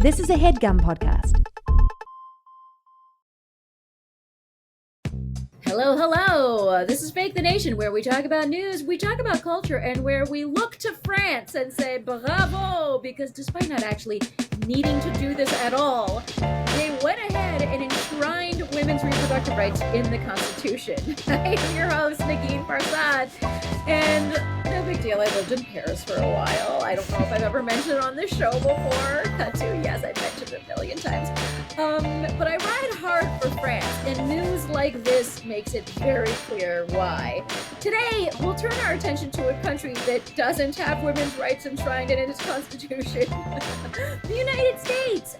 This is a HeadGum podcast. Hello, hello. This is Fake the Nation, where we talk about news, we talk about culture, and where we look to France and say bravo, because despite not actually needing to do this at all, they went ahead and enshrined women's reproductive rights in the Constitution. I am your host, Negin Farsad, and no big deal. I lived in Paris for a while. I don't know if I've ever mentioned it on this show before. Cut to, yes, I've mentioned it a million times. But I ride hard for France, and news like this makes it very clear why. Today, we'll turn our attention to a country that doesn't have women's rights enshrined in its constitution, the United States.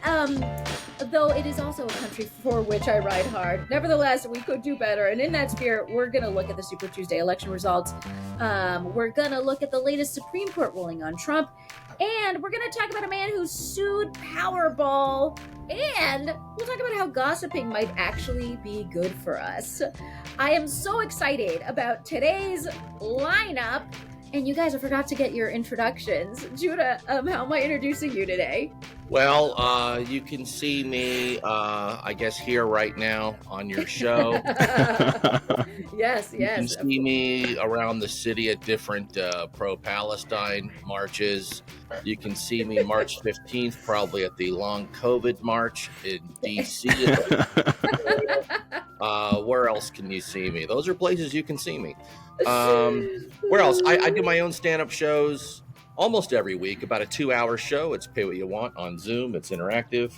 Though it is also a country for which I ride hard. Nevertheless, we could do better, and in that spirit, we're going to look at the Super Tuesday election results. We're going to look at the latest Supreme Court ruling on Trump, and we're going to talk about a man who sued Powerball. And we'll talk about how gossiping might actually be good for us. I am so excited about today's lineup. And you guys, I forgot to get your introductions. Judah, how am I introducing you today? Well, you can see me, I guess, here right now on your show. Yes. You can see me around the city at different pro-Palestine marches. You can see me March 15th, probably at the long COVID march in D.C. Where else can you see me? Those are places you can see me. Where else? I do my own stand-up shows almost every week, about a 2-hour show. It's pay what you want on Zoom. It's interactive.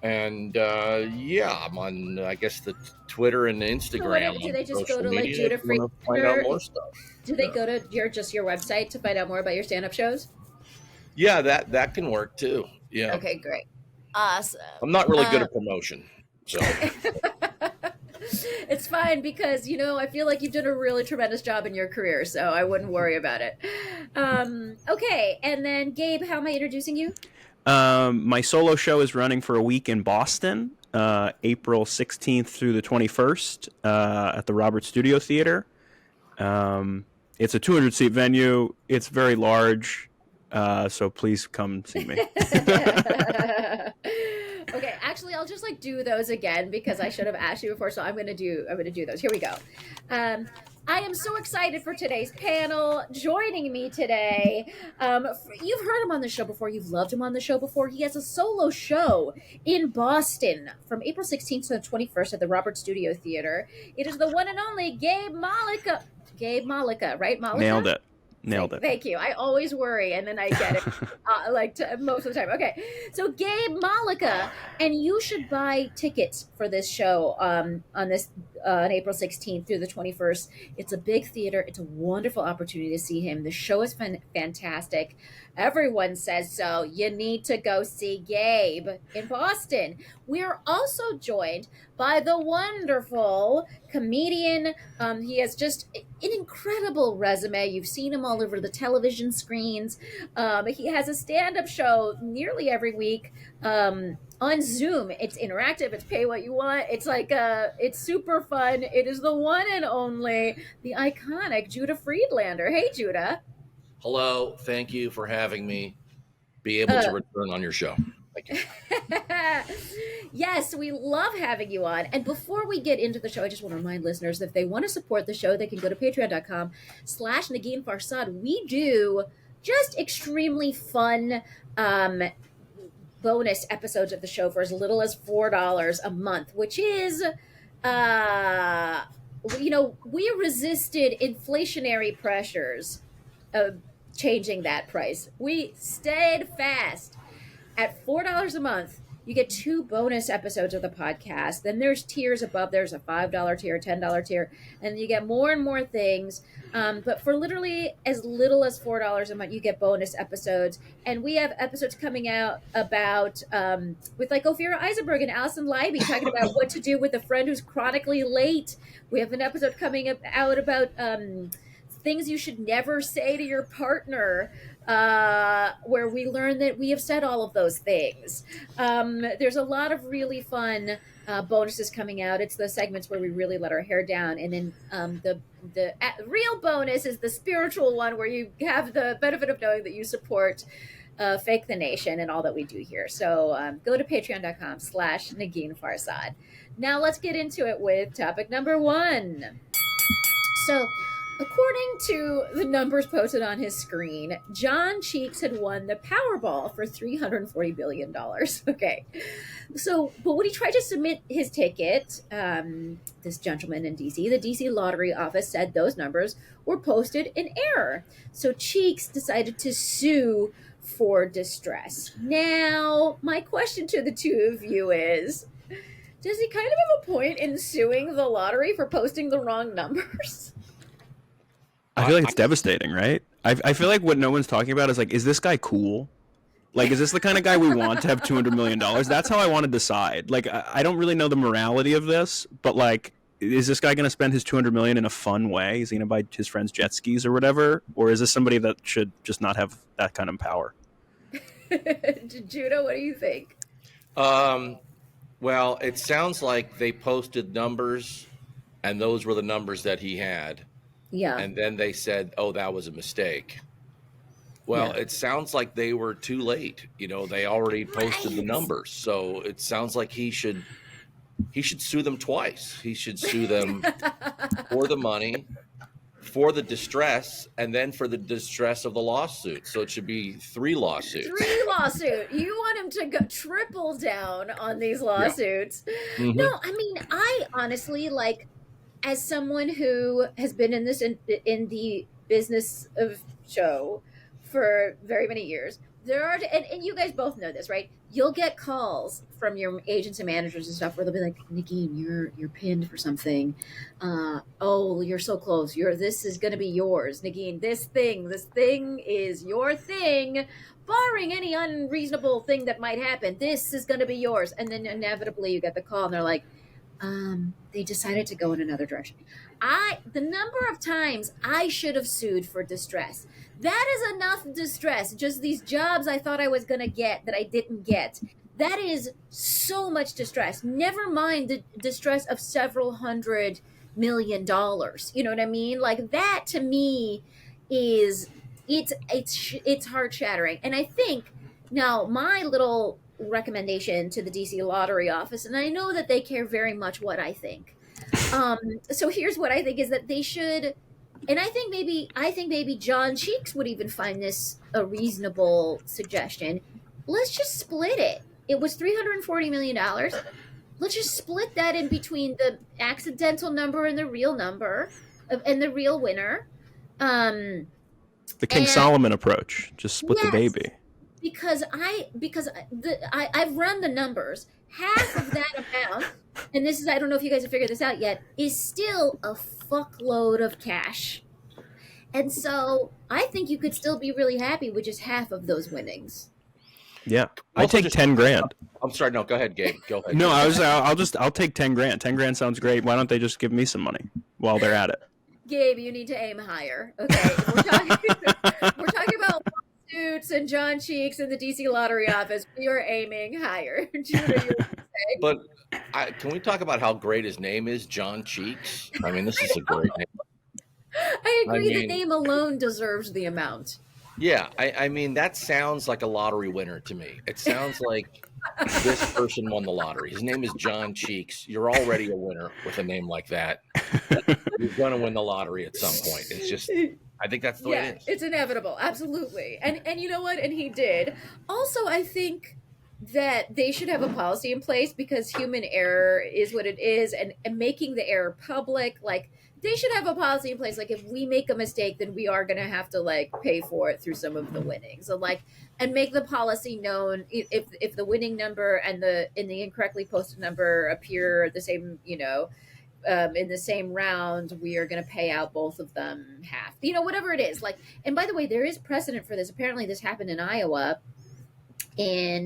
And I'm on, I guess, the Twitter and Instagram. So do they just go to like Judah Friedlander? Find out more stuff. Do they go to your website to find out more about your stand-up shows? Yeah, that can work too. Yeah. Okay, great. Awesome. I'm not really good at promotion, so. It's fine because, I feel like you've done a really tremendous job in your career, so I wouldn't worry about it. Okay, and then Gabe, how am I introducing you? My solo show is running for a week in Boston, April 16th through the 21st at the Robert Studio Theater. It's a 200-seat venue. It's very large, so please come see me. Okay, actually, I'll just do those again because I should have asked you before. So I'm gonna do those. Here we go. I am so excited for today's panel. Joining me today, you've heard him on the show before. You've loved him on the show before. He has a solo show in Boston from April 16th to the 21st at the Robert Studio Theater. It is the one and only Gabe Mollica. Gabe Mollica, right? Mollica? Nailed it. Thank you. I always worry, and then I get it most of the time. Okay, so Gabe Mollica, and you should buy tickets for this show on April 16th through the 21st. It's a big theater. It's a wonderful opportunity to see him. The show is fantastic. Everyone says so. You need to go see Gabe in Boston. We are also joined by the wonderful comedian. He has just an incredible resume. You've seen him all over the television screens. He has a stand-up show nearly every week on Zoom. It's interactive. It's pay what you want. It's it's super fun. It is the one and only, the iconic Judah Friedlander. Hey, Judah. Hello. Thank you for having me be able to return on your show. Thank you. Yes, we love having you on. And before we get into the show, I just want to remind listeners that if they want to support the show, they can go to patreon.com/Negin Farsad. We do just extremely fun bonus episodes of the show for as little as $4 a month, which is, we resisted inflationary pressures of changing that price. We stayed fast. At $4 a month, you get 2 bonus episodes of the podcast. Then there's tiers above. There's a $5 tier, $10 tier, and you get more and more things. But for literally as little as $4 a month, you get bonus episodes. And we have episodes coming out about with Ophira Eisenberg and Allison Leiby talking about what to do with a friend who's chronically late. We have an episode coming out about things you should never say to your partner, where we learn that we have said all of those things. There's a lot of really fun bonuses coming out. It's the segments where we really let our hair down. And then the real bonus is the spiritual one, where you have the benefit of knowing that you support Fake the Nation and all that we do here. So go to patreon.com/Negin Farsad. Now let's get into it with topic number 1. So, according to the numbers posted on his screen, John Cheeks had won the Powerball for $340 billion. Okay. So, but when he tried to submit his ticket, this gentleman in DC, the DC lottery office said those numbers were posted in error. So Cheeks decided to sue for distress. Now, my question to the two of you is, does he kind of have a point in suing the lottery for posting the wrong numbers? I feel like it's devastating, right? I feel like what no one's talking about is like, is this guy cool? Like, is this the kind of guy we want to have $200 million? That's how I want to decide. Like, I don't really know the morality of this, but like, is this guy going to spend his $200 million in a fun way? Is he going to buy his friends jet skis or whatever? Or is this somebody that should just not have that kind of power? Judah, what do you think? Well, it sounds like they posted numbers, and those were the numbers that he had. Yeah. And then they said, oh, that was a mistake. Well, It sounds like they were too late. You know, they already posted the numbers. So it sounds like he should sue them twice. He should sue them for the money, for the distress, and then for the distress of the lawsuit. So it should be 3 lawsuits. 3 lawsuits. You want him to go triple down on these lawsuits. Yeah. Mm-hmm. No, I mean, I honestly, like, as someone who has been in this in the business of show for very many years, there are, and you guys both know this, right? You'll get calls from your agents and managers and stuff where they'll be like, Negin, you're pinned for something. Oh, you're so close. This is going to be yours, Negin. This thing is your thing. Barring any unreasonable thing that might happen, this is going to be yours. And then inevitably you get the call and they're like, they decided to go in another direction. The number of times I should have sued for distress. That is enough distress. Just these jobs I thought I was going to get that I didn't get. That is so much distress. Never mind the distress of several $100 million. You know what I mean? Like, that to me is, it's heart shattering. And I think now my little recommendation to the DC lottery office, and I know that they care very much what I think. So here's what I think is that they should, and I think maybe John Cheeks would even find this a reasonable suggestion. Let's just split it. It was $340 million. Let's just split that in between the accidental number and the real number and the real winner. The King Solomon approach. Just split the baby. Because I've run the numbers. Half of that amount, and this is, I don't know if you guys have figured this out yet, is still a fuckload of cash. And so I think you could still be really happy with just half of those winnings. Yeah, I take 10 grand. I'm sorry, no, go ahead, Gabe. Go ahead. No, I'll take 10 grand. 10 grand sounds great. Why don't they just give me some money while they're at it? Gabe, you need to aim higher. Okay, we're talking about lawsuits and John Cheeks in the DC lottery office. We are aiming higher. But can we talk about how great his name is, John Cheeks? I mean, this is a great name. I agree. The name alone deserves the amount. Yeah, I mean, that sounds like a lottery winner to me. It sounds like this person won the lottery. His name is John Cheeks. You're already a winner with a name like that. You're going to win the lottery at some point. It's just, I think that's the way it is. It's inevitable. Absolutely. And you know what? And he did. Also, I think that they should have a policy in place because human error is what it is. And making the error public, like, they should have a policy in place. Like, if we make a mistake, then we are going to have to, like, pay for it through some of the winnings. So, like, and make the policy known if the winning number and the incorrectly posted number appear the same, you know, in the same round, we are going to pay out both of them half, you know, whatever it is. Like, and by the way, there is precedent for this. Apparently this happened in Iowa in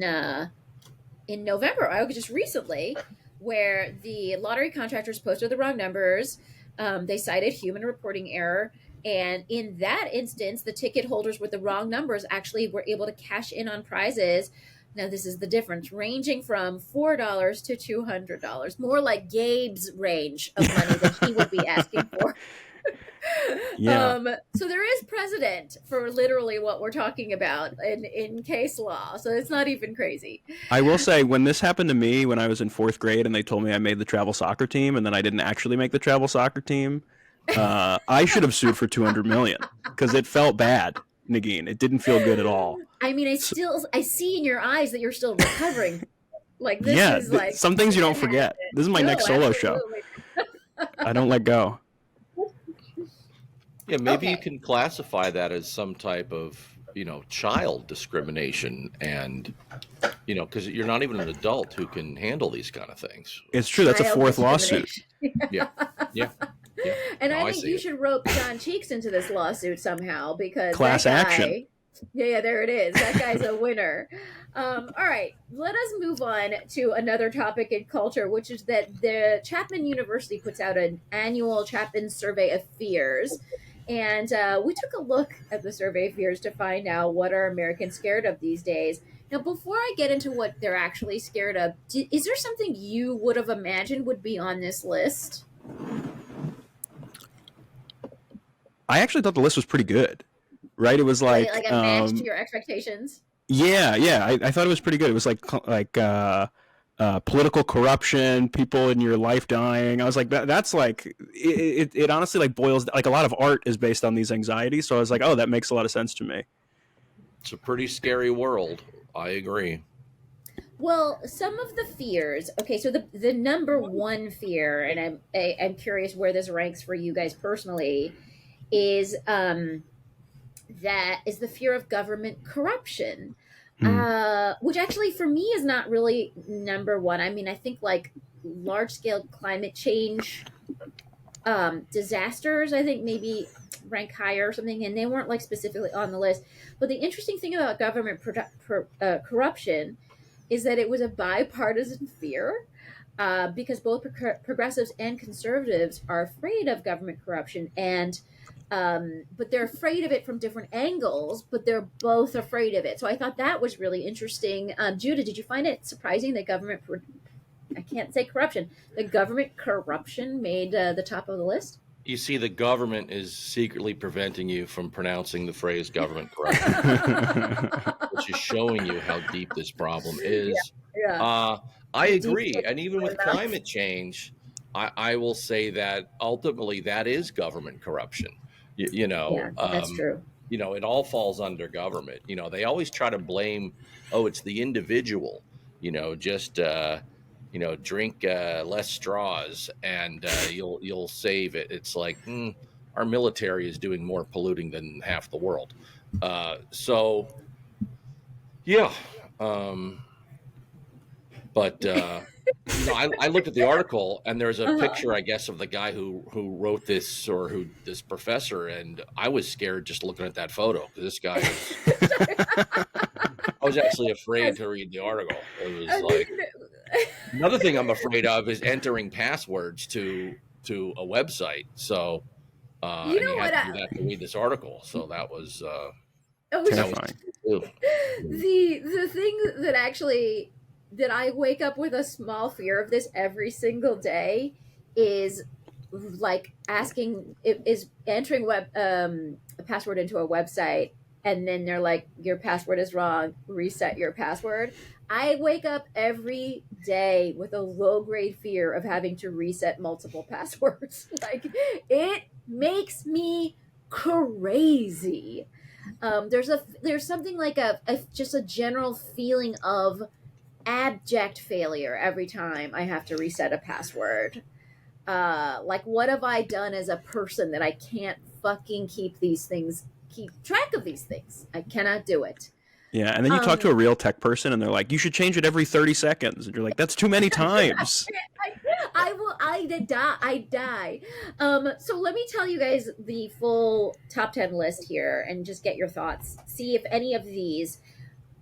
November, just recently, where the lottery contractors posted the wrong numbers. They cited human reporting error. And in that instance, the ticket holders with the wrong numbers actually were able to cash in on prizes. Now, this is the difference, ranging from $4 to $200, more like Gabe's range of money that he would be asking for. Yeah. So there is precedent for literally what we're talking about in case law. So it's not even crazy. I will say, when this happened to me when I was in fourth grade and they told me I made the travel soccer team and then I didn't actually make the travel soccer team, I should have sued for 200 million because it felt bad, Negin. It didn't feel good at all. I mean, I see in your eyes that you're still recovering. Like this Yeah, is like some things you don't forget. This is my next solo show. I don't let go. Yeah, maybe you Okay. can classify that as some type of, child discrimination, and because you're not even an adult who can handle these kind of things. It's true. That's a Child fourth lawsuit. Yeah, yeah, yeah. And No, I I think see you it. should rope John Cheeks into this lawsuit somehow because Class that guy, action. Yeah, there it is. That guy's a winner. All right, let us move on to another topic in culture, which is that the Chapman University puts out an annual Chapman Survey of Fears. And we took a look at the Survey of Fears to find out what are Americans scared of these days. Now, before I get into what they're actually scared of, is there something you would have imagined would be on this list? I actually thought the list was pretty good, right? It was Like a match to your expectations? yeah. I thought it was pretty good. It was like political corruption, people in your life dying. I was like, that's like it honestly like boils like a lot of art is based on these anxieties. So I was like, oh, that makes a lot of sense to me. It's a pretty scary world. I agree. Well, some of the fears. Okay, so the number one fear, and I'm curious where this ranks for you guys personally, is that is the fear of government corruption, which actually for me is not really number one. I mean, I think like large scale climate change disasters, I think maybe rank higher or something, and they weren't like specifically on the list. But the interesting thing about government corruption is that it was a bipartisan fear. Because both progressives and conservatives are afraid of government corruption, and but they're afraid of it from different angles, but they're both afraid of it. So I thought that was really interesting. Judah, did you find it surprising that I can't say corruption, the government corruption made the top of the list? You see, the government is secretly preventing you from pronouncing the phrase government corruption, which is showing you how deep this problem is. Yeah. I agree. And even with climate change, I will say that ultimately that is government corruption. That's true. It all falls under government. They always try to blame, it's the individual, just, drink less straws and you'll save it. It's like, our military is doing more polluting than half the world. So, yeah. But I looked at the article, and there's a picture, I guess, of the guy who wrote this, or this professor, and I was scared just looking at that photo because this guy I was actually afraid to read the article. It was like another thing I'm afraid of is entering passwords to a website. So and you have to do that to read this article. So that was terrifying. The thing that I wake up with a small fear of this every single day is like entering a password into a website, and then they're like, your password is wrong, reset your password. I wake up every day with a low grade fear of having to reset multiple passwords. Like, it makes me crazy. There's something like just a general feeling of abject failure every time I have to reset a password. Like, what have I done as a person that I can't fucking keep track of these things? I cannot do it. Yeah, and then you talk to a real tech person, and they're like, "You should change it every 30 seconds," and you're like, "That's too many times." I die. So let me tell you guys the full top 10 list here, and just get your thoughts. See if any of these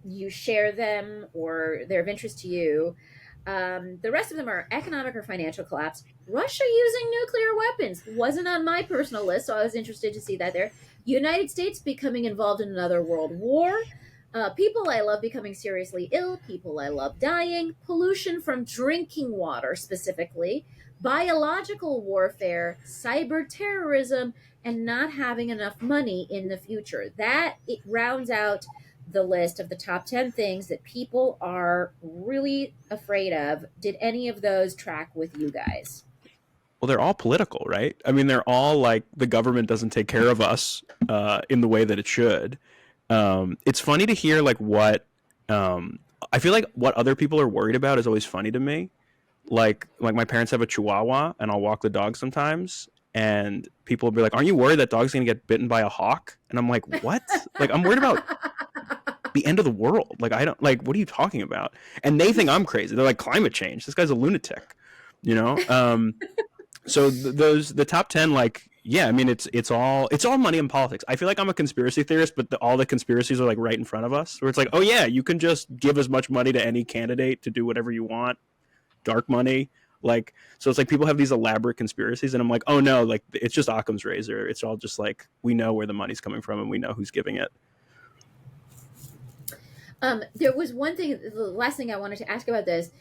you share them or they're of interest to you. The rest of them are economic or financial collapse. Russia using nuclear weapons wasn't on my personal list, so I was interested to see that there. United States becoming involved in another world war. People I love becoming seriously ill, people I love dying, pollution from drinking water specifically, biological warfare, cyber terrorism, and not having enough money in the future. That it rounds out the list of the top 10 things that people are really afraid of. Did any of those track with you guys? Well, they're all political, right? I mean, they're all like the government doesn't take care of us in the way that it should. It's funny to hear like what I feel like what other people are worried about is always funny to me. Like my parents have a Chihuahua, and I'll walk the dog sometimes, and people will be like, "Aren't you worried that dog's gonna get bitten by a hawk?" And I'm like, "What?" Like I'm worried about the end of the world. Like I don't like. What are you talking about? And they think I'm crazy. They're like, climate change. This guy's a lunatic. You know. So the top 10, like, yeah, I mean, it's all money and politics. I feel like I'm a conspiracy theorist, but all the conspiracies are like right in front of us, where it's like, oh yeah, you can just give as much money to any candidate to do whatever you want, dark money. Like, so it's like people have these elaborate conspiracies, and I'm like, oh no, like it's just Occam's razor. It's all just like we know where the money's coming from, and we know who's giving it. There was one thing, the last thing I wanted to ask about this.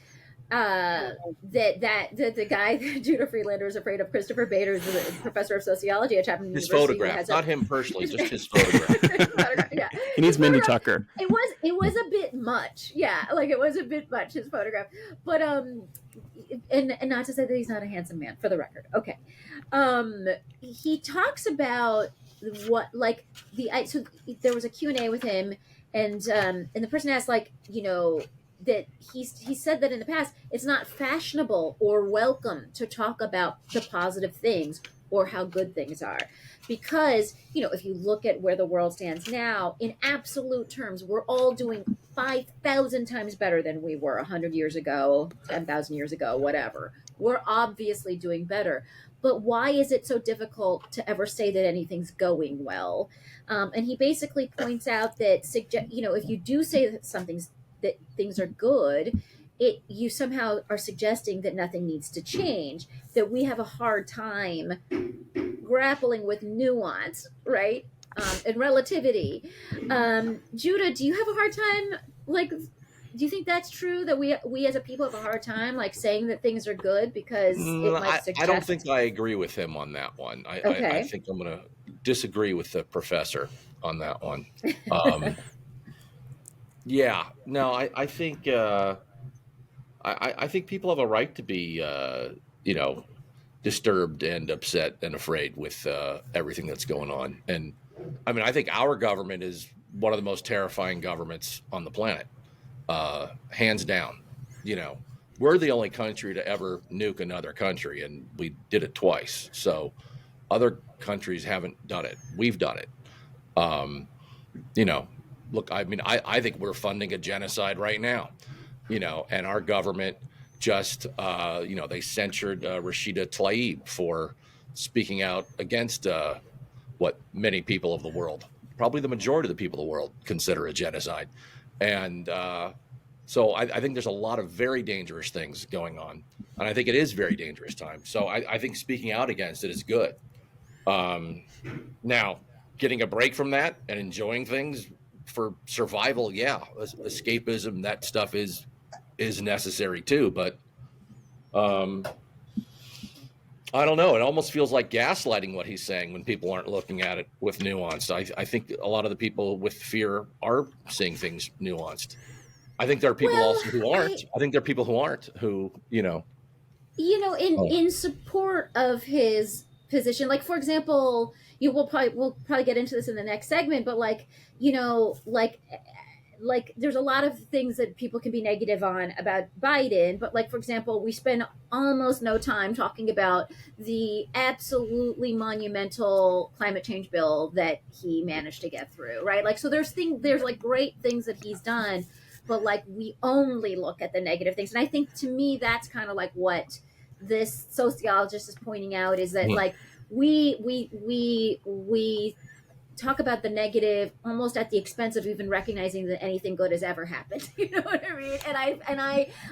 That the guy that Judah Friedlander is afraid of, Christopher Bader, is a professor of sociology at Chapman His University. photograph, not him personally, just his photograph. Yeah, He needs Mindy Tucker. It was a bit much, yeah, like it was a bit much, his photograph, but and not to say that he's not a handsome man, for the record. Okay, he talks about what like so there was a Q&A with him, and the person asked, like, you know, that he said that in the past it's not fashionable or welcome to talk about the positive things or how good things are, because, you know, if you look at where the world stands now in absolute terms, we're all doing 5,000 times better than we were 100 years ago, 10,000 years ago, whatever. We're obviously doing better, but why is it so difficult to ever say that anything's going well? And he basically points out that you know, if you do say that that things are good, you somehow are suggesting that nothing needs to change, that we have a hard time grappling with nuance, right? And relativity. Judah, do you have a hard time, like, do you think that's true, that we as a people have a hard time like saying that things are good because it might suggest... I don't think I agree with him on that one. I think I'm going to disagree with the professor on that one. Yeah, no, I think I think people have a right to be you know, disturbed and upset and afraid with everything that's going on. And I mean, I think our government is one of the most terrifying governments on the planet, hands down. You know, we're the only country to ever nuke another country, and we did it twice. So other countries haven't done it. We've done it. You know. Look, I mean, I think we're funding a genocide right now, you know, and our government just, you know, they censured Rashida Tlaib for speaking out against what many people of the world, probably the majority of the people of the world, consider a genocide. And so I think there's a lot of very dangerous things going on. And I think it is very dangerous time. So I think speaking out against it is good. Now, getting a break from that and enjoying things for survival, yeah, escapism, that stuff is necessary too. But I don't know. It almost feels like gaslighting what he's saying when people aren't looking at it with nuance. I think a lot of the people with fear are seeing things nuanced. I think there are people also who aren't. I think there are people who aren't, who, you know, in support of his position. Like, for example, we'll probably get into this in the next segment, but like, you know, like there's a lot of things that people can be negative on about Biden, but like, for example, we spend almost no time talking about the absolutely monumental climate change bill that he managed to get through, right? Like, so there's like great things that he's done, but like we only look at the negative things. And I think, to me, that's kind of like what this sociologist is pointing out, is that like we talk about the negative almost at the expense of even recognizing that anything good has ever happened. You know what I mean? And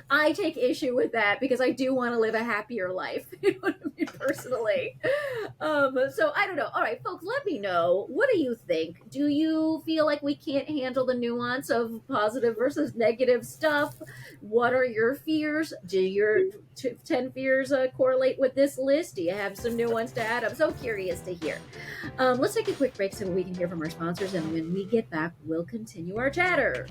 I take issue with that because I do want to live a happier life. You know what I mean? Personally. So I don't know. All right, folks, let me know. What do you think? Do you feel like we can't handle the nuance of positive versus negative stuff? What are your fears? Do your 10 fears correlate with this list? Do you have some new ones to add? I'm so curious to hear. Let's take a quick break so we can hear from our sponsors, and when we get back, we'll continue our chatter.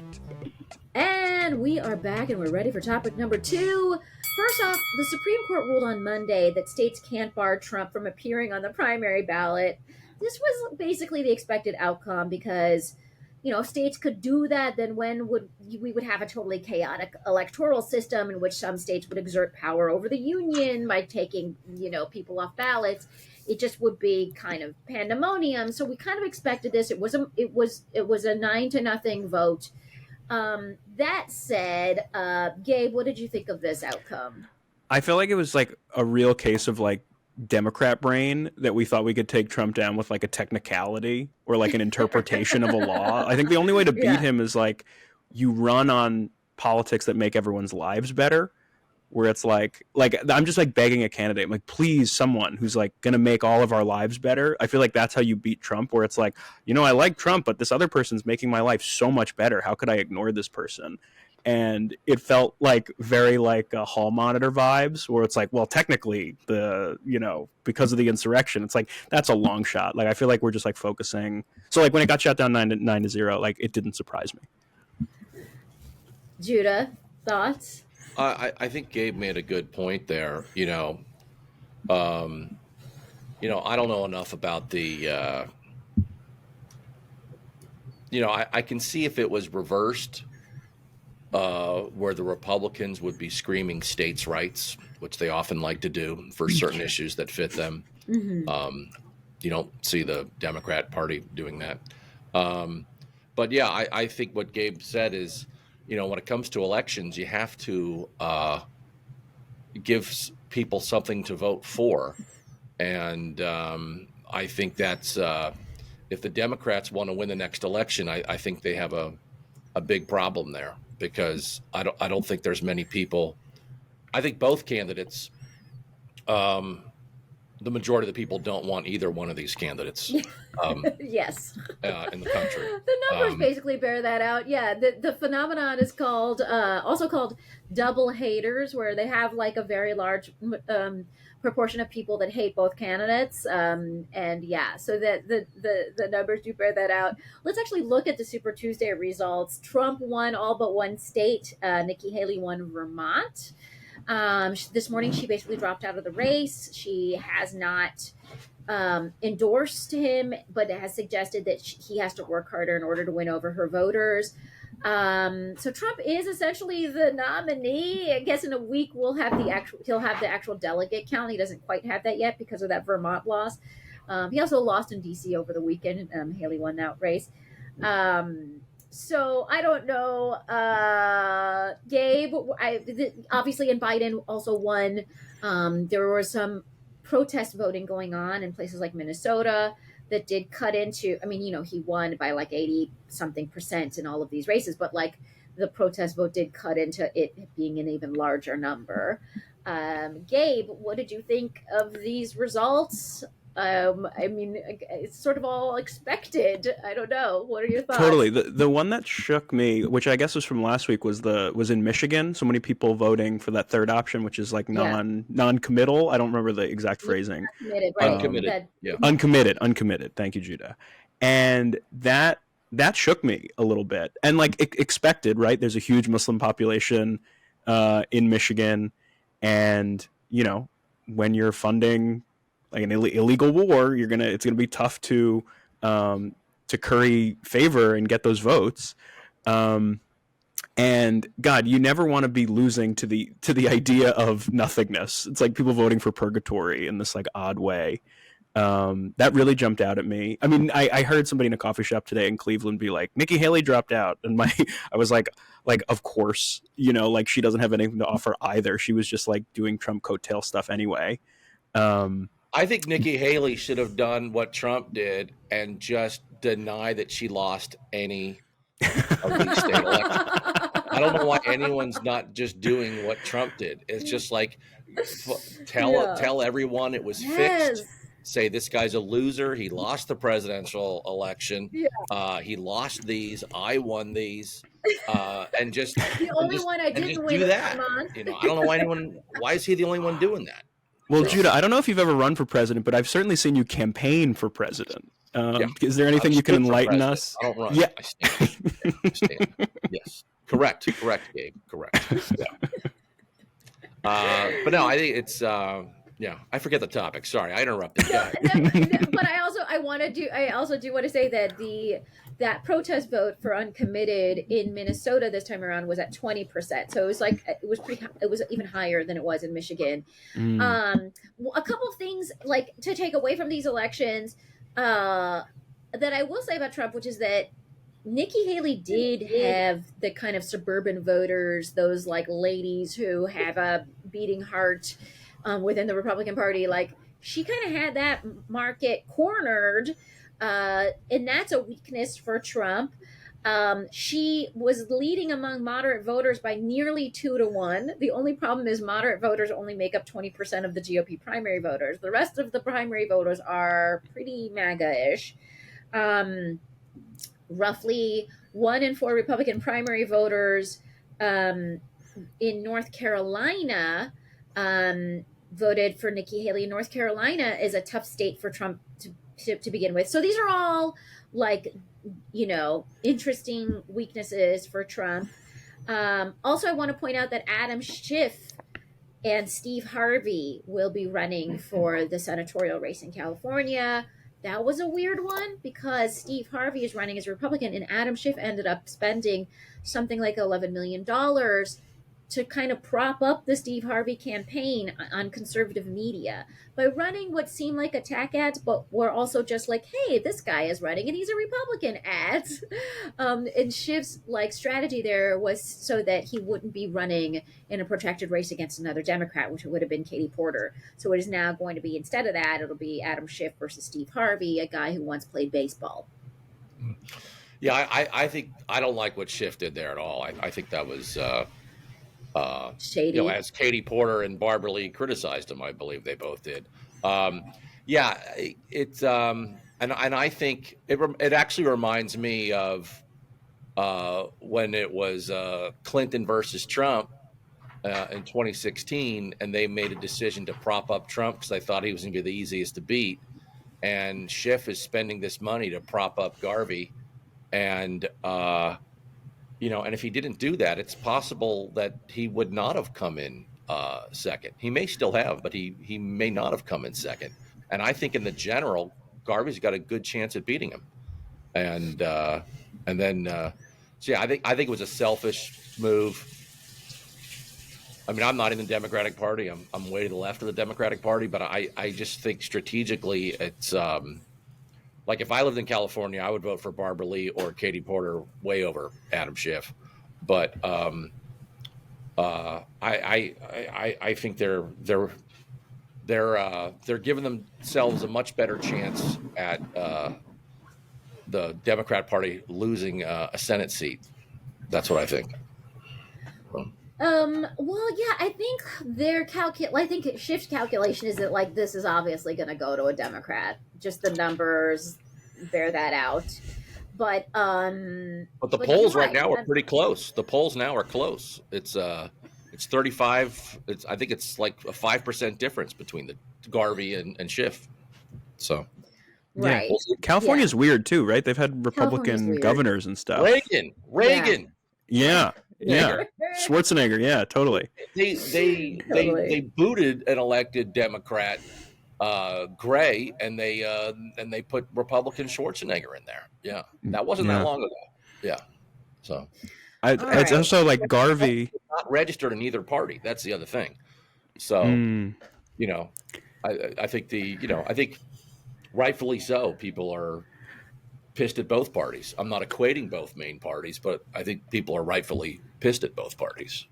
And we are back, and we're ready for topic number 2. First off, the Supreme Court ruled on Monday that states can't bar Trump from appearing on the primary ballot. This was basically the expected outcome because, if states could do that, then when would we would have a totally chaotic electoral system in which some states would exert power over the union by taking, people off ballots. It just would be kind of pandemonium. So we kind of expected this. It was a 9-0 vote. That said, Gabe, what did you think of this outcome? I feel like it was like a real case of like Democrat brain that we thought we could take Trump down with like a technicality or like an interpretation of a law. I think the only way to beat him is like you run on politics that make everyone's lives better. Where it's like I'm just like begging a candidate. I'm like, please, someone who's like going to make all of our lives better. I feel like that's how you beat Trump, where it's like, I like Trump, but this other person's making my life so much better. How could I ignore this person? And it felt like very like hall monitor vibes, where it's like, well, technically because of the insurrection, it's like, that's a long shot. Like, I feel like we're just like focusing. So like when it got shut down 9-0, like it didn't surprise me. Judah, thoughts? I think Gabe made a good point there. I don't know enough about the. I can see if it was reversed, where the Republicans would be screaming states' rights, which they often like to do for certain issues that fit them. Mm-hmm. You don't see the Democrat Party doing that. But yeah, I think what Gabe said is, when it comes to elections, you have to give people something to vote for. And I think that's if the Democrats want to win the next election, I think they have a big problem there, because I don't think there's many people. I think both candidates, the majority of the people don't want either one of these candidates. Yes. In the country. The numbers basically bear that out. Yeah, the phenomenon is called also called double haters, where they have like a very large proportion of people that hate both candidates. And yeah, so that the numbers do bear that out. Let's actually look at the Super Tuesday results. Trump won all but one state. Nikki Haley won Vermont. This morning, she basically dropped out of the race. She has not endorsed him, but has suggested that he has to work harder in order to win over her voters. So Trump is essentially the nominee. I guess in a week he'll have the actual delegate count. He doesn't quite have that yet because of that Vermont loss. He also lost in DC over the weekend. Haley won that race. So I don't know, Gabe. Obviously, and Biden also won. There was some protest voting going on in places like Minnesota that did cut into. I mean, he won by like 80-something% in all of these races, but like the protest vote did cut into it being an even larger number. Gabe, what did you think of these results? I mean, it's sort of all expected. I don't know. What are your thoughts? Totally. The one that shook me, which I guess was from last week, was in Michigan. So many people voting for that third option, which is like non-committal. I don't remember the exact phrasing. Uncommitted, right? Uncommitted. Thank you, Judah. And that shook me a little bit, and like expected, right? There's a huge Muslim population in Michigan, and when you're funding like an illegal war, it's gonna be tough to curry favor and get those votes. And God, you never want to be losing to the idea of nothingness. It's like people voting for purgatory in this like odd way. That really jumped out at me. I mean, I heard somebody in a coffee shop today in Cleveland be like, Nikki Haley dropped out, and I was like, of course, like she doesn't have anything to offer either. She was just like doing Trump coattail stuff anyway. I think Nikki Haley should have done what Trump did and just deny that she lost any of these state elections. I don't know why anyone's not just doing what Trump did. It's just like tell everyone it was fixed. Say this guy's a loser. He lost the presidential election. He lost these. I won these. And just the only one I didn't win do that. I don't know why anyone. Why is he the only one doing that? Well, Judah, I don't know if you've ever run for president, but I've certainly seen you campaign for president. Is there anything you can enlighten us? I don't run. Yeah. I stand. Yes. Correct, Gabe. Correct. Yeah. But no, I think it's I forget the topic. Sorry, I interrupted. But I also do want to say that that protest vote for uncommitted in Minnesota this time around was at 20%. So it was even higher than it was in Michigan. A couple of things like to take away from these elections that I will say about Trump, which is that Nikki Haley did have the kind of suburban voters, those like ladies who have a beating heart within the Republican Party. Like she kind of had that market cornered, and that's a weakness for Trump. She was leading among moderate voters by nearly 2-1. The only problem is moderate voters only make up 20% of the GOP primary voters. The rest of the primary voters are pretty MAGA-ish. Roughly 1 in 4 Republican primary voters in North Carolina voted for Nikki Haley. North Carolina is a tough state for Trump to begin with. So these are all like, interesting weaknesses for Trump. Also, I want to point out that Adam Schiff and Steve Harvey will be running for the senatorial race in California. That was a weird one because Steve Harvey is running as a Republican and Adam Schiff ended up spending something like $11 million to kind of prop up the Steve Harvey campaign on conservative media by running what seemed like attack ads, but were also just like, hey, this guy is running and he's a Republican ads. And Schiff's strategy there was so that he wouldn't be running in a protracted race against another Democrat, which would have been Katie Porter. So it is now going to be, instead of that, it'll be Adam Schiff versus Steve Harvey, a guy who once played baseball. Yeah, I think I don't like what Schiff did there at all. I think that was shady. As Katie Porter and Barbara Lee criticized him, I believe they both did. It's and I think it actually reminds me of when it was Clinton versus Trump in 2016, and they made a decision to prop up Trump because they thought he was going to be the easiest to beat. And Schiff is spending this money to prop up Garvey, and and if he didn't do that, it's possible that he would not have come in second. He may still have, but he may not have come in second. And I think in the general, Garvey's got a good chance at beating him. And then I think it was a selfish move. I mean, I'm not in the Democratic Party. I'm way to the left of the Democratic Party, but I just think strategically it's like if I lived in California, I would vote for Barbara Lee or Katie Porter way over Adam Schiff. But I think they're giving themselves a much better chance at the Democrat Party losing a Senate seat. That's what I think. Well, yeah, I think I think Schiff's calculation is that this is obviously going to go to a Democrat. Just the numbers bear that out. But the polls right now are pretty close. The polls now are close. It's 35. I think it's like a 5% difference between the Garvey and Schiff. So. Right. Yeah. California's weird too, right? They've had Republican governors and stuff. Reagan. Yeah. Schwarzenegger. Yeah, totally. They booted an elected Democrat, Gray, and they put Republican Schwarzenegger in there. Yeah, that wasn't that long ago. Yeah. So. It's also like Garvey. Not registered in either party. That's the other thing. So, I think rightfully so, people are pissed at both parties. I'm not equating both main parties, but I think people are rightfully pissed at both parties.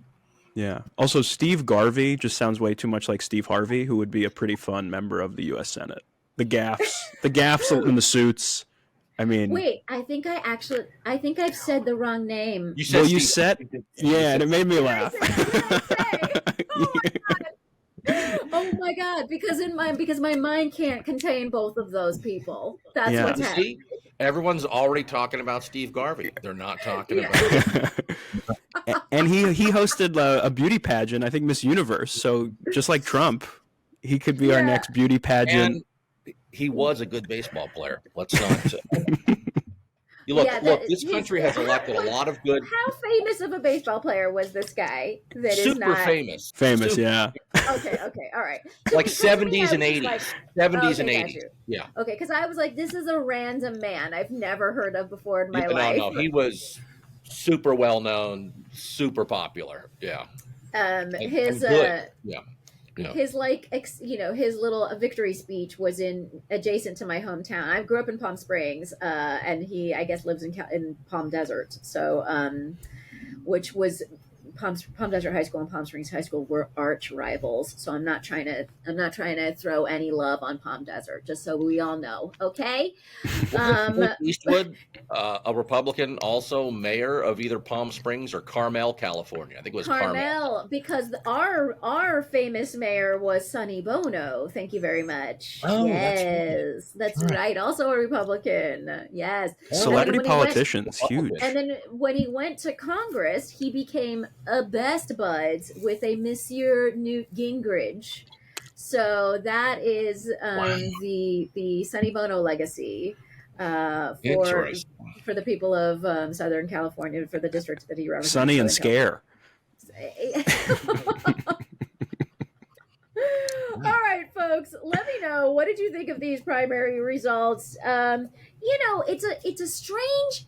Yeah. Also, Steve Garvey just sounds way too much like Steve Harvey, who would be a pretty fun member of the U.S. Senate. The gaffes and the suits. I mean, Wait, I think I've said the wrong name. You said well, you Steve- said, yeah, and it made me What laugh. did I say? Oh my god! Because my mind can't contain both of those people. That's Yeah. what's You happening. see, everyone's already talking about Steve Garvey. They're not talking Yeah. about. And he hosted a beauty pageant, I think Miss Universe. So just like Trump, he could be our Yeah. next beauty pageant. And he was a good baseball player. Let's not. You look. Yeah, Look, this country has elected a lot of good, How famous of a baseball player was this guy? That is super not famous, Famous, super- Okay, yeah. all right. like Because to me, 70s I and was 80s, like, 70s and okay, got 80s. you. Yeah. Okay, because I was like, this is a random man I've never heard of before in my Yeah, life. no, he was super well known, super popular. Yeah. His good. Yeah. his his little victory speech was adjacent to my hometown. I grew up in Palm Springs, and he I guess lives in Palm Desert. So, which was Palm Desert High School and Palm Springs High School were arch rivals. So I'm not trying to throw any love on Palm Desert, just so we all know. Okay. Clint Eastwood, a Republican, also mayor of either Palm Springs or Carmel, California. I think it was Carmel. Because our famous mayor was Sonny Bono. Thank you very much. Oh, yes, that's right. Also a Republican. Yes. Celebrity And then when he politicians, huge. and then when he went to Congress, he became a best buds with a Monsieur Newt Gingrich. So that is the Sonny Bono legacy for the people of Southern California, for the district that he represents. Sonny and Scare. All right, folks, let me know, what did you think of these primary results? It's a strange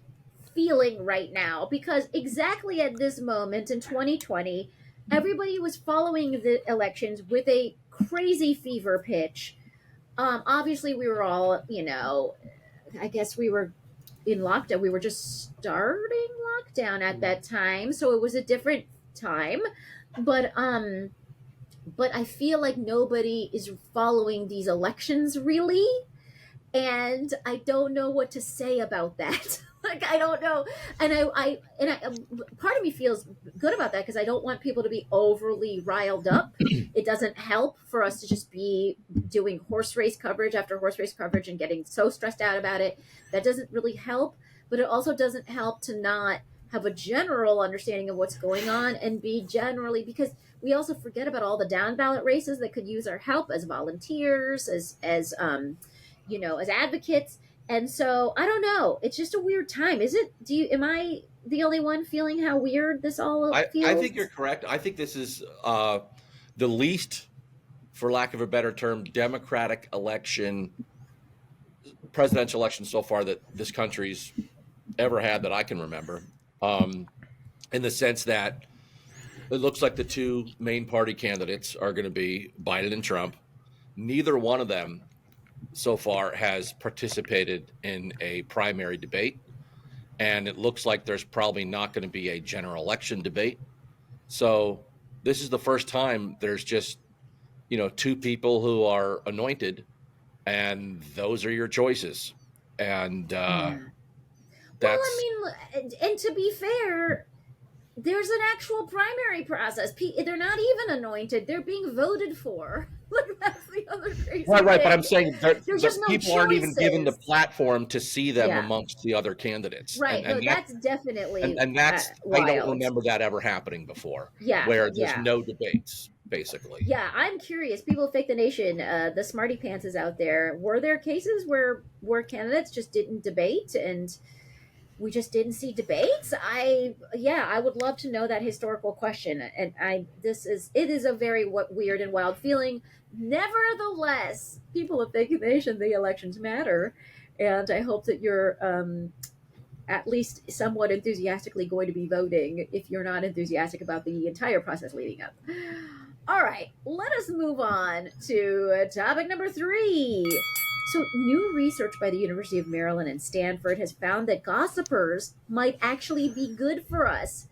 feeling right now, because exactly at this moment in 2020, everybody was following the elections with a crazy fever pitch. Obviously we were all, I guess we were in lockdown. We were just starting lockdown at that time, so it was a different time. But I feel like nobody is following these elections really, and I don't know what to say about that. Like, I don't know, and I part of me feels good about that, because I don't want people to be overly riled up. It doesn't help for us to just be doing horse race coverage after horse race coverage and getting so stressed out about it. That doesn't really help, but it also doesn't help to not have a general understanding of what's going on, and be generally, because we also forget about all the down ballot races that could use our help as volunteers, as advocates. And so I don't know. It's just a weird time. Am I the only one feeling how weird this all feels? I think you're correct. I think this is the least, for lack of a better term, democratic presidential election so far that this country's ever had that I can remember. In the sense that it looks like the two main party candidates are going to be Biden and Trump. Neither one of them so far has participated in a primary debate, and it looks like there's probably not going to be a general election debate. So this is the first time there's just, two people who are anointed, and those are your choices. And that's... Well, I mean, and to be fair, there's an actual primary process. They're not even anointed; they're being voted for. Like, that's the other crazy right. thing. But I'm saying There's just no people aren't even given the choices. platform to see them amongst the other candidates. Right. And that's definitely and that's wild. I don't remember that ever happening before. Yeah. Where there's no debates, basically. Yeah, I'm curious. People of Fake the Nation, the smarty pants is out there. Were there cases where candidates just didn't debate and we just didn't see debates? I would love to know that historical question. And it is a very weird and wild feeling. Nevertheless, people of Fake the Nation, the elections matter, and I hope that you're at least somewhat enthusiastically going to be voting if you're not enthusiastic about the entire process leading up. All right, let us move on to topic number 3. So, new research by the University of Maryland and Stanford has found that gossipers might actually be good for us,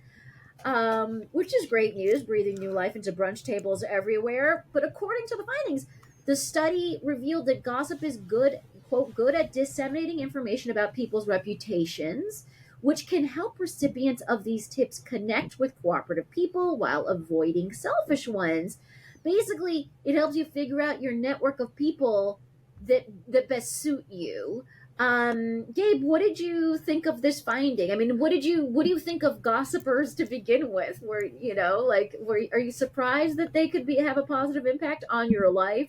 which is great news, breathing new life into brunch tables everywhere. But according to the findings, the study revealed that gossip is good, quote, good at disseminating information about people's reputations, which can help recipients of these tips connect with cooperative people while avoiding selfish ones. Basically, it helps you figure out your network of people that best suit you. Gabe, what did you think of this finding? I mean, what do you think of gossipers to begin with? Are you surprised that they could have a positive impact on your life?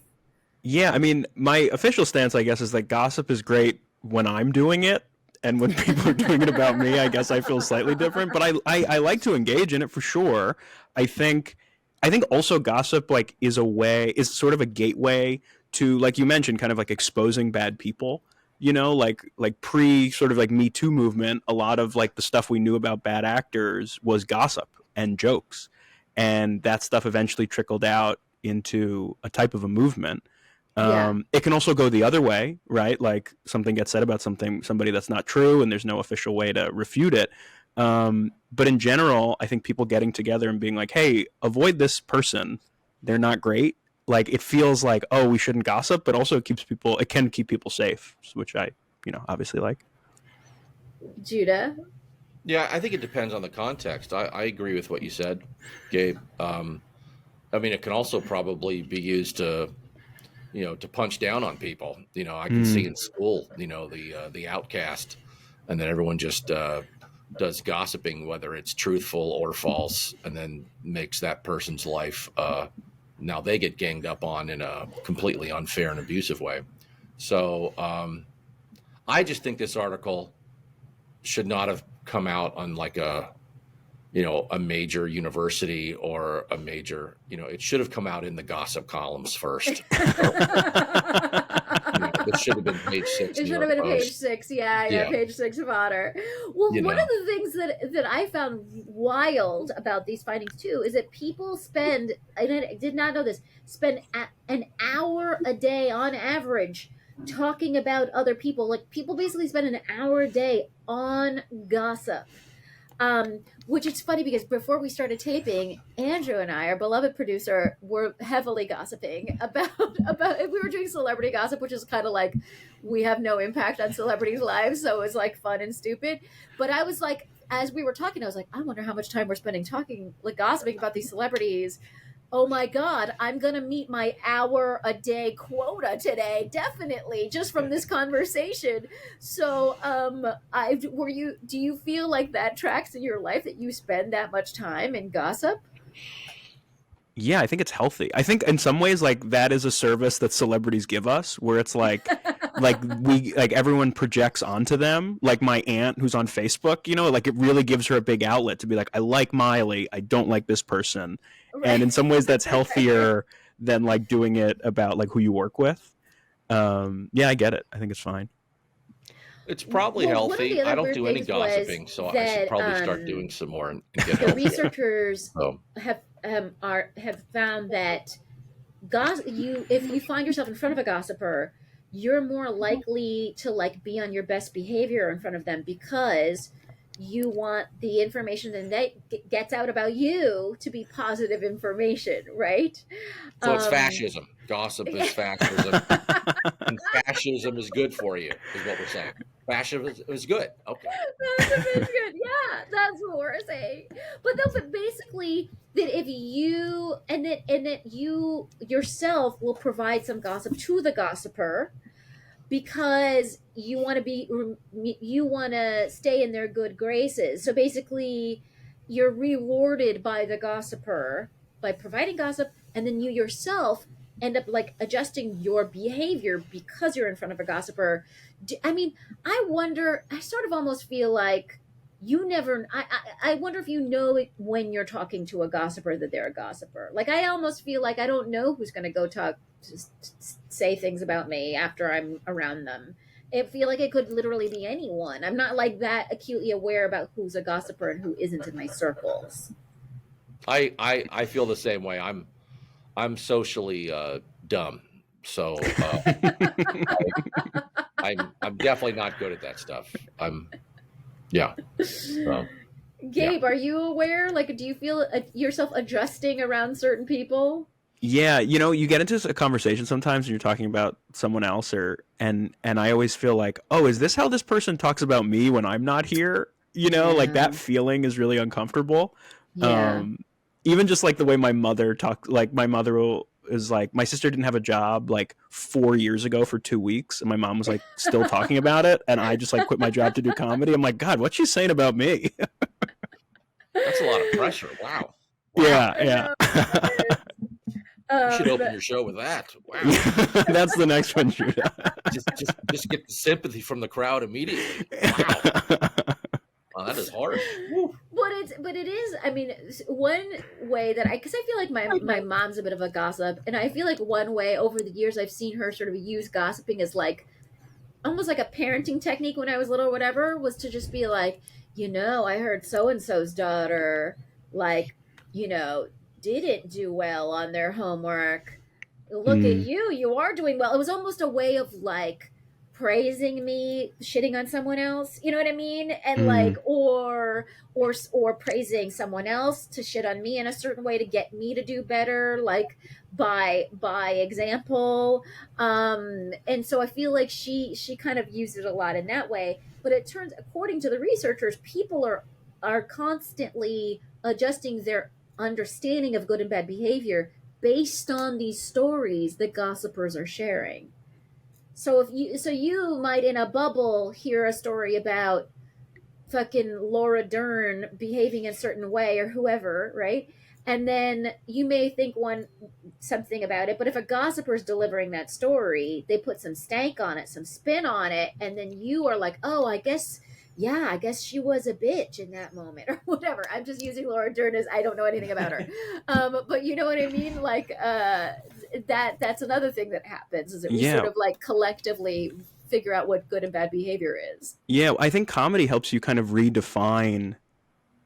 Yeah, I mean, my official stance, I guess, is that gossip is great when I'm doing it, and when people are doing it about me, I guess I feel slightly different. But I like to engage in it for sure. I think also gossip is sort of a gateway to, like you mentioned, kind of like exposing bad people. Like pre sort of like Me Too movement, a lot of like the stuff we knew about bad actors was gossip and jokes, and that stuff eventually trickled out into a type of a movement. It can also go the other way, right? Like something gets said about somebody that's not true, and there's no official way to refute it. But in general, I think people getting together and being like, hey, avoid this person. They're not great. Like it feels like, oh, we shouldn't gossip, but also it can keep people safe, which I, obviously like. Judah? Yeah, I think it depends on the context. I agree with what you said, Gabe. I mean, it can also probably be used to punch down on people. I can see in school, the outcast, and then everyone just does gossiping, whether it's truthful or false, and then makes that person's life, now they get ganged up on in a completely unfair and abusive way. So I just think this article should not have come out on like a major university or a major, it should have come out in the gossip columns first. It should have been page 6. It should have been a page 6. Yeah, page 6 of Honor. Well, one of the things that I found wild about these findings too is that people spend, I did not know this, an hour a day on average talking about other people. Like people basically spend an hour a day on gossip. Which is funny because before we started taping, Andrew and I, our beloved producer, were heavily gossiping about we were doing celebrity gossip, which is kind of like we have no impact on celebrities' lives, so it was like fun and stupid. But I was like, as we were talking, I was like, I wonder how much time we're spending talking, like gossiping about these celebrities. Oh my God, I'm going to meet my hour a day quota today, definitely, just from this conversation. So do you feel like that tracks in your life, that you spend that much time in gossip? Yeah, I think it's healthy. I think in some ways, like that is a service that celebrities give us, where it's like, everyone projects onto them. Like my aunt who's on Facebook, like it really gives her a big outlet to be like, I like Miley, I don't like this person. Right. And in some ways that's healthier than like doing it about like who you work with. Yeah, I get it. I think it's fine. It's probably healthy. I don't do any gossiping, so I should probably start doing some more and get healthier. The researchers have found that if you find yourself in front of a gossiper, you're more likely to like be on your best behavior in front of them because you want the information that gets out about you to be positive information, right? So it's fascism. Gossip is fascism. And fascism is good for you, is what we're saying. Fascism is good. Okay. Fascism is good. Yeah, that's what we're saying. But basically, that if you and that you yourself will provide some gossip to the gossiper, because you want to stay in their good graces. So basically, you're rewarded by the gossiper by providing gossip, and then you yourself end up like adjusting your behavior because you're in front of a gossiper. I mean, I wonder. I sort of almost feel like you never. I wonder if you know it when you're talking to a gossiper that they're a gossiper. Like I almost feel like I don't know who's going to go say things about me after I'm around them. I feel like it could literally be anyone. I'm not like that acutely aware about who's a gossiper and who isn't in my circles. I feel the same way. I'm socially dumb, so I'm definitely not good at that stuff. Gabe, are you aware? Like, do you feel yourself adjusting around certain people? Yeah, you get into a conversation sometimes when you're talking about someone else, and I always feel like, oh, is this how this person talks about me when I'm not here? Like that Yeah. feeling is really uncomfortable. Yeah. Um, Even just like the way my mother talks, like my mother is like, my sister didn't have a job like 4 years ago for 2 weeks, and my mom was like still talking about it, and I just like quit my job to do comedy. I'm like, God, what's she saying about me? That's a lot of pressure. Wow. Wow. Yeah, I yeah. know. It is. You should open your show with that. Wow. That's the next one, Judah. Just get the sympathy from the crowd immediately. Wow. Wow, that is hard. Woo. But it is. I mean, one way that because I feel like my mom's a bit of a gossip, and I feel like one way over the years I've seen her sort of use gossiping as like almost like a parenting technique when I was little or whatever, was to just be like, I heard so and so's daughter like, you know, didn't do well on their homework. Look at Mm, you are doing well. It was almost a way of like praising me, shitting on someone else. You know what I mean? And like, mm, or praising someone else to shit on me in a certain way to get me to do better, like by example. And so I feel like she kind of used it a lot in that way. But it turns, according to the researchers, people are constantly adjusting their understanding of good and bad behavior based on these stories that gossipers are sharing. So you might in a bubble hear a story about fucking Laura Dern behaving a certain way or whoever, right? And then you may think something about it, but if a gossiper is delivering that story, they put some stank on it, some spin on it, and then you are like, oh, I guess she was a bitch in that moment or whatever. I'm just using Laura Dern as I don't know anything about her. But you know what I mean? Like that's another thing that happens is that we sort yeah. of like collectively figure out what good and bad behavior is. Yeah, I think comedy helps you kind of redefine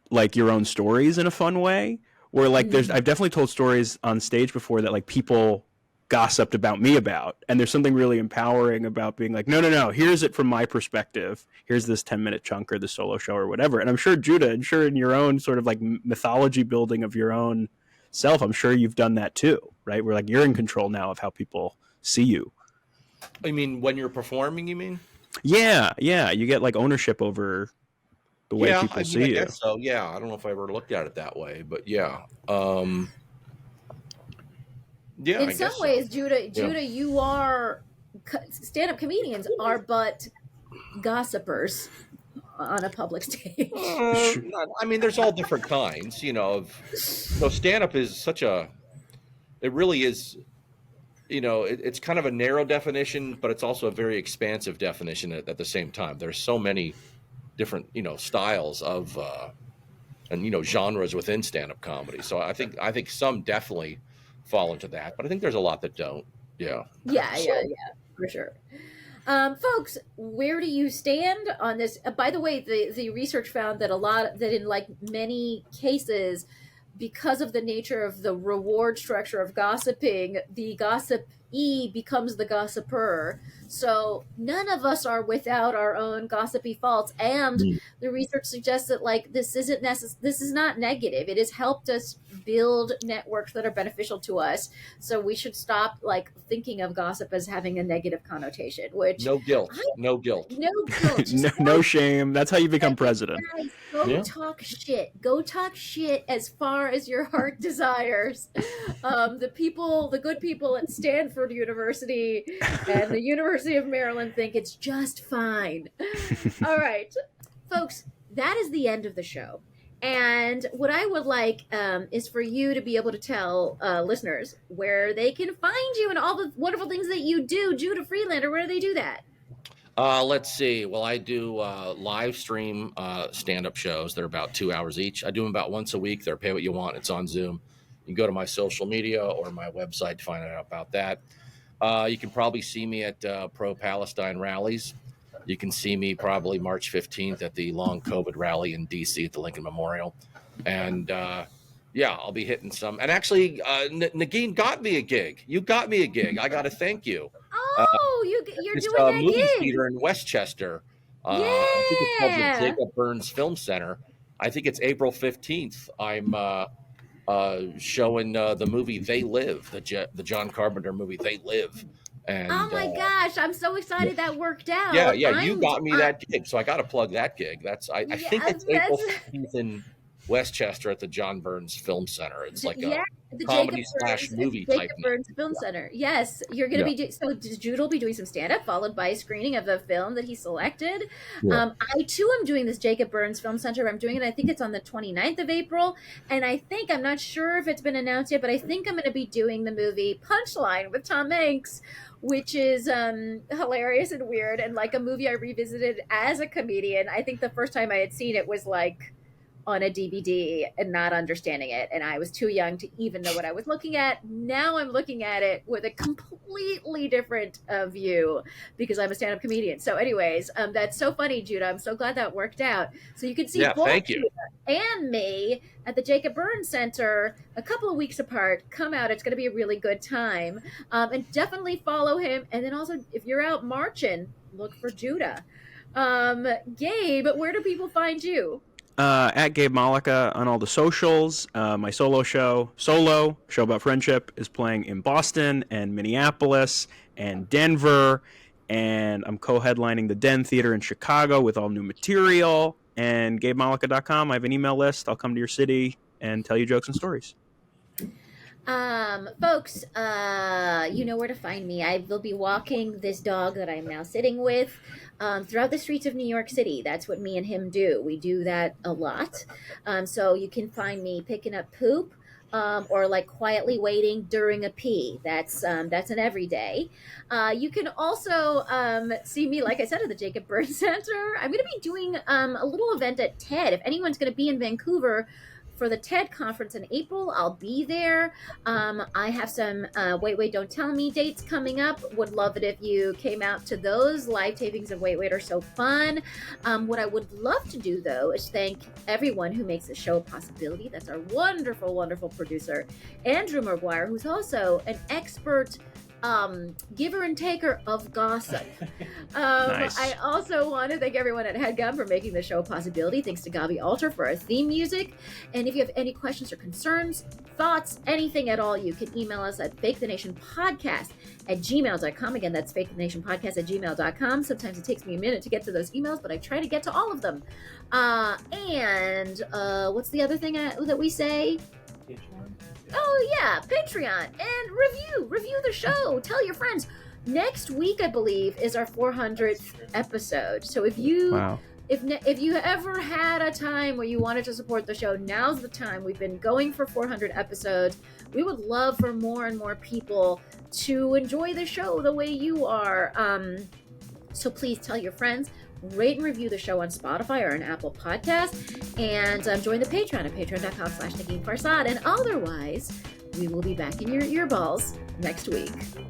like your own stories in a fun way. Where like I've definitely told stories on stage before that like people gossiped about me about, and there's something really empowering about being like, no, here's it from my perspective. Here's this 10-minute chunk or the solo show or whatever. And I'm sure Judah, and sure in your own sort of like mythology building of your own self, I'm sure you've done that too, right? Where like you're in control now of how people see you. I mean, when you're performing, you mean? Yeah, you get like ownership over the way Yeah, people I mean, I see you. guess so. Yeah, I don't know if I ever looked at it that way, but yeah. Yeah, In I some guess so. ways, Judah, Yeah. you are stand-up comedians are but gossipers on a public stage. I mean, there's all different kinds, so stand up is it really is, it's kind of a narrow definition, but it's also a very expansive definition at the same time. There's so many different, styles of, and, genres within stand up comedy. So I think some definitely fall into that, but I think there's a lot that don't. Yeah. Yeah, So, for sure. Folks, where do you stand on this? By the way, the research found that that in like many cases, because of the nature of the reward structure of gossiping, the gossipee becomes the gossiper. So none of us are without our own gossipy faults. And the research suggests that like this is not negative. It has helped us build networks that are beneficial to us. So we should stop like thinking of gossip as having a negative connotation, which no guilt. No guilt. no guilt. Just no shame. That's how you become president. Guys, go talk shit. Go talk shit as far as your heart desires. The good people at Stanford University and the University of Maryland think it's just fine. All right, folks, that is the end of the show. And what I would like is for you to be able to tell listeners where they can find you and all the wonderful things that you do. Judah Friedlander, where do they do that? Let's see. Well, I do live stream stand-up shows. They're about 2 hours each. I do them about once a week. They're pay what you want. It's on Zoom. You can go to my social media or my website to find out about that. You can probably see me at pro-Palestine rallies. You can see me probably March 15th at the long COVID rally in D.C. at the Lincoln Memorial. And I'll be hitting some. And actually, Negin got me a gig. You got me a gig. I got to thank you. Oh, you're It's doing a that movie gig. theater in Westchester. I think it's called the Yeah. Jacob Burns Film Center. I think it's April 15th. I'm showing the movie They Live, the John Carpenter movie They Live. And oh my gosh, I'm so excited that worked out. yeah, you got me that gig, so I got to plug that gig. I think it's April 15th in Westchester at the John Burns Film Center. It's like a comedy / movie type. Jacob Burns Film Center. Yes, you're going to be so Jude will be doing some stand-up, followed by a screening of the film that he selected. I too am doing this Jacob Burns Film Center. I'm doing it, I think it's on the 29th of April, and I'm not sure if it's been announced yet, but I think I'm going to be doing the movie Punchline with Tom Hanks, which is hilarious and weird, and like a movie I revisited as a comedian. I think the first time I had seen it was like on a DVD and not understanding it, and I was too young to even know what I was looking at. Now I'm looking at it with a completely different view because I'm a stand-up comedian. So anyways, that's so funny, Judah. I'm so glad that worked out. So you can see both Judah and me at the Jacob Burns Center a couple of weeks apart. Come out. It's going to be a really good time. And definitely follow him. And then also, if you're out marching, look for Judah. Gabe, where do people find you? At Gabe Mollica on all the socials. My solo show about friendship, is playing in Boston and Minneapolis and Denver, and I'm co-headlining the Den Theater in Chicago with all new material. And GabeMollica.com. I have an email list. I'll come to your city and tell you jokes and stories. Folks, you know where to find me. I will be walking this dog that I'm now sitting with throughout the streets of New York City. That's what me and him do. We do that a lot. So you can find me picking up poop or like quietly waiting during a pee. That's an everyday. You can also see me, like I said, at the Jacob Burns Center. I'm going to be doing a little event at TED. If anyone's going to be in Vancouver for the TED conference in April, I'll be there. I have some Wait, Don't Tell Me dates coming up. Would love it if you came out to those. Live tapings of Wait are so fun. What I would love to do, though, is thank everyone who makes the show a possibility. That's our wonderful, wonderful producer, Andrew Maguire, who's also an expert giver and taker of gossip. Nice. I also want to thank everyone at HeadGum for making the show a possibility. Thanks to Gabi Alter for our theme music. And if you have any questions or concerns, thoughts, anything at all, you can email us at fakethenationpodcast@gmail.com. Again, that's fakethenationpodcast@gmail.com. Sometimes it takes me a minute to get to those emails, but I try to get to all of them. And what's the other thing that we say? Oh yeah, Patreon, and review the show. Tell your friends. Next week, I believe, is our 400th episode. So if you if you ever had a time where you wanted to support the show, now's the time. We've been going for 400 episodes. We would love for more and more people to enjoy the show the way you are. So please tell your friends. Rate and review the show on Spotify or on Apple Podcasts, and join the Patreon at patreon.com/Negin Farsad. And otherwise, we will be back in your earballs next week.